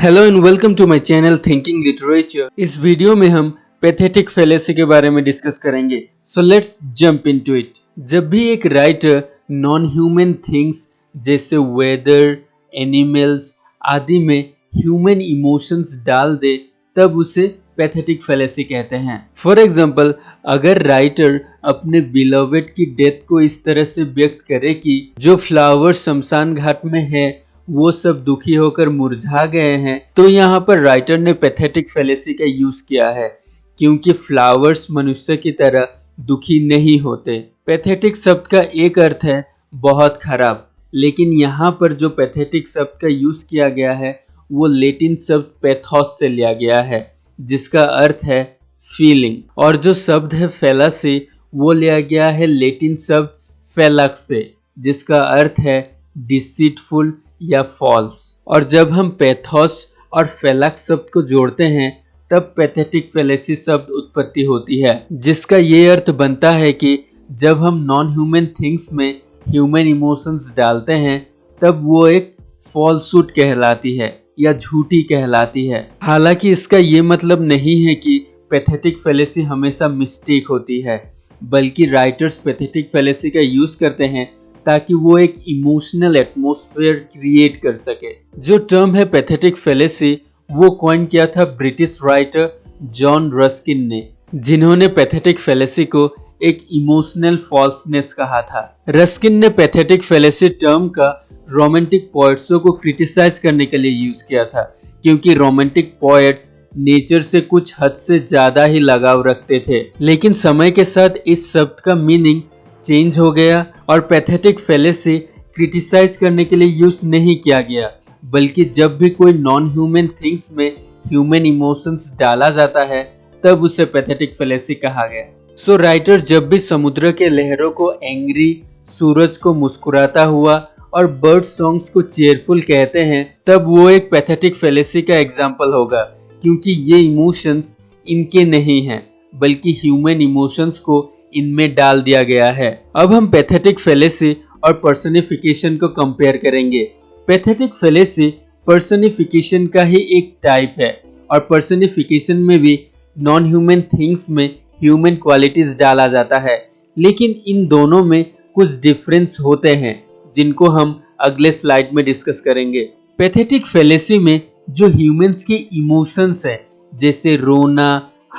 Hello and welcome to my channel thinking literature. इस video में हम पैथेटिक फेलेसी के बारे में डिस्कस करेंगे। So let's jump into it. जब भी एक राइटर नॉन ह्यूमन थिंग्स जैसे वेदर, एनिमल्स आदि में ह्यूमन इमोशंस डाल दे तब उसे पैथेटिक फेलेसी कहते हैं। फॉर एग्जाम्पल, अगर राइटर अपने बिलोवेड की डेथ को इस तरह से व्यक्त करे कि जो फ्लावर शमशान घाट में है वो सब दुखी होकर मुरझा गए हैं, तो यहाँ पर राइटर ने पैथेटिक फेलेसी का यूज किया है, क्योंकि फ्लावर्स मनुष्य की तरह दुखी नहीं होते। पैथेटिक शब्द का एक अर्थ है बहुत खराब, लेकिन यहाँ पर जो पैथेटिक शब्द का यूज किया गया है वो लैटिन शब्द पैथोस से लिया गया है, जिसका अर्थ है फीलिंग, और जो शब्द है फेलासी वो लिया गया है लैटिन शब्द फेलक्स से, जिसका अर्थ है डिसीटफुल या फॉल्स। और जब हम पैथोस और फेलक्स शब्द को जोड़ते हैं तब पैथेटिक फेलेसी शब्द उत्पत्ति होती है, जिसका ये अर्थ बनता है कि जब हम नॉन ह्यूमन थिंग्स में ह्यूमन इमोशंस डालते हैं तब वो एक फॉल्सूट कहलाती है या झूठी कहलाती है। हालांकि इसका ये मतलब नहीं है कि पैथेटिक फेलेसी हमेशा मिस्टेक होती है, बल्कि राइटर्स पैथेटिक फेलेसी का यूज करते हैं ताकि वो एक इमोशनल एटमॉस्फेयर क्रिएट कर सके। जो टर्म है पैथेटिक फेलेसी वो कॉइन किया था ब्रिटिश राइटर जॉन रस्किन ने, जिन्होंने पैथेटिक फेलेसी को एक इमोशनल फॉल्सनेस कहा था। रस्किन ने पैथेटिक फेलेसी टर्म का रोमांटिक पोएट्सों को क्रिटिसाइज करने के लिए यूज किया था, क्योंकि रोमांटिक पोएट्स नेचर से कुछ हद से ज्यादा ही लगाव रखते थे। लेकिन समय के साथ इस शब्द का मीनिंग चेंज हो गया और पैथेटिक फेलेसी क्रिटिसाइज करने के लिए यूज नहीं किया गया, बल्कि जब भी कोई नॉन ह्यूमन थिंग्स में ह्यूमन इमोशंस डाला जाता है तब उसे पैथेटिक फेलेसी कहा गया। सो राइटर जब भी समुद्र के लहरों को एंग्री, सूरज को मुस्कुराता हुआ और बर्ड सॉन्ग्स को चेयरफुल कहते हैं तब वो एक पैथेटिक फेलेसी का एग्जाम्पल होगा, क्योंकि ये इमोशंस इनके नहीं हैं बल्कि ह्यूमन इमोशंस को इनमें डाल दिया गया है। अब हम पैथेटिक फेलेसी और पर्सनिफिकेशन को कंपेयर करेंगे। पैथेटिक फेलेसी पर्सनिफिकेशन का ही एक टाइप है और पर्सनिफिकेशन में भी नॉन ह्यूमन थिंग्स में ह्यूमन क्वालिटीज डाला जाता है, लेकिन इन दोनों में कुछ डिफरेंस होते हैं जिनको हम अगले स्लाइड में डिस्कस करेंगे। पैथेटिक फेलेसी में जो ह्यूमंस के इमोशंस है जैसे रोना,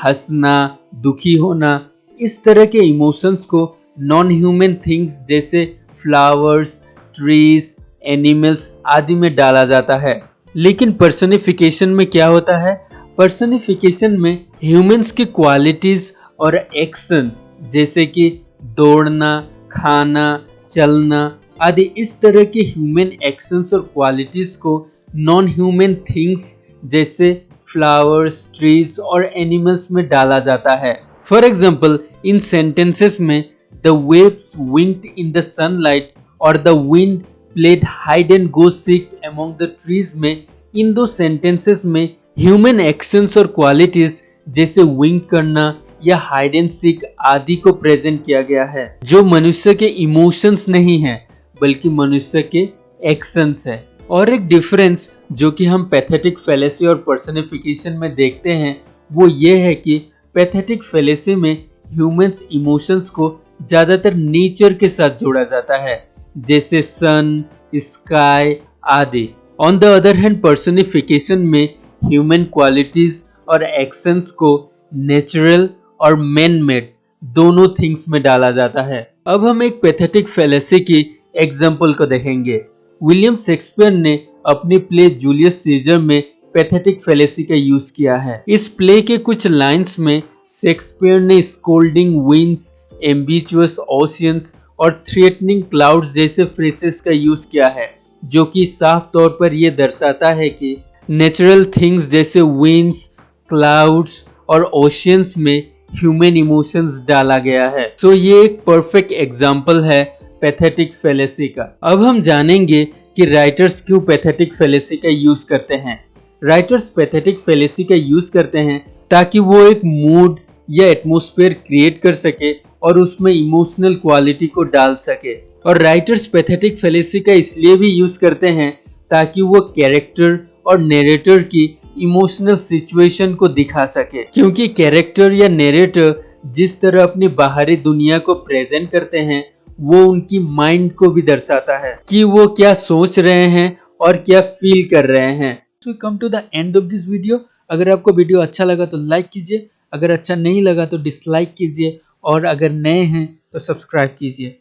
हंसना, दुखी होना, इस तरह के इमोशंस को नॉन ह्यूमन थिंग्स जैसे फ्लावर्स, ट्रीज, एनिमल्स आदि में डाला जाता है। लेकिन पर्सनिफिकेशन में क्या होता है? पर्सनिफिकेशन में ह्यूमंस की क्वालिटीज और एक्शंस जैसे कि दौड़ना, खाना, चलना आदि इस तरह के ह्यूमन एक्शंस और क्वालिटीज को नॉन ह्यूमन थिंग्स जैसे फ्लावर्स, ट्रीज और एनिमल्स में डाला जाता है। फॉर एग्जाम्पल, इन सेंटेंसेस में the waves winked in the sunlight और the wind played hide and go seek among the trees में इन दो सेंटेंसेस में ह्यूमन एक्शंस और क्वालिटीज जैसे विंक करना या हाइड एंड सीक आदि को प्रेजेंट किया गया है, जो मनुष्य के इमोशंस नहीं है बल्कि मनुष्य के एक्शंस है। और एक डिफरेंस जो कि हम पैथेटिक फेलेसी और पर्सनिफिकेशन में देखते हैं वो ये है कि पैथेटिक फेलेसी में ह्यूमंस इमोशंस को ज्यादातर नेचर के साथ जोड़ा जाता है, जैसे सन, स्काई आदि। On the other hand personification में ह्यूमन क्वालिटीज और एक्शंस को नेचुरल और मैन मेड दोनों थिंग्स में डाला जाता है। अब हम एक पैथेटिक फेलेसी की एग्जाम्पल को देखेंगे। विलियम शेक्सपियर ने अपनी प्ले जूलियस सीजर में पैथेटिक फेलेसी का यूज किया है। इस प्ले के कुछ लाइंस में शेक्सपियर ने स्कोल्डिंग विंड्स, एम्बिचुअस ओशियंस और थ्रेटनिंग क्लाउड्स जैसे फ्रेजेस का यूज किया है, जो कि साफ तौर पर यह दर्शाता है कि नेचुरल थिंग्स जैसे विंड्स, क्लाउड्स और ओशियंस में ह्यूमन इमोशंस डाला गया है। सो ये एक परफेक्ट एग्जाम्पल है पैथेटिक फेलेसी का। अब हम जानेंगे कि राइटर्स क्यों पैथेटिक फेलेसी का यूज करते हैं। राइटर्स पैथेटिक फेलेसी का यूज करते हैं ताकि वो एक मूड या एटमॉस्फेयर क्रिएट कर सके और उसमें इमोशनल क्वालिटी को डाल सके। और राइटर्स पैथेटिक फेलेसी का इसलिए भी यूज करते हैं ताकि वो कैरेक्टर और नैरेटर की इमोशनल सिचुएशन को दिखा सके, क्योंकि कैरेक्टर या नैरेटर जिस तरह अपनी बाहरी दुनिया को प्रेजेंट करते हैं वो उनकी माइंड को भी दर्शाता है कि वो क्या सोच रहे हैं और क्या फील कर रहे हैं। So we come to the end of this video। अगर आपको वीडियो अच्छा लगा तो लाइक कीजिए, अगर अच्छा नहीं लगा तो डिसलाइक कीजिए और अगर नए हैं तो सब्सक्राइब कीजिए।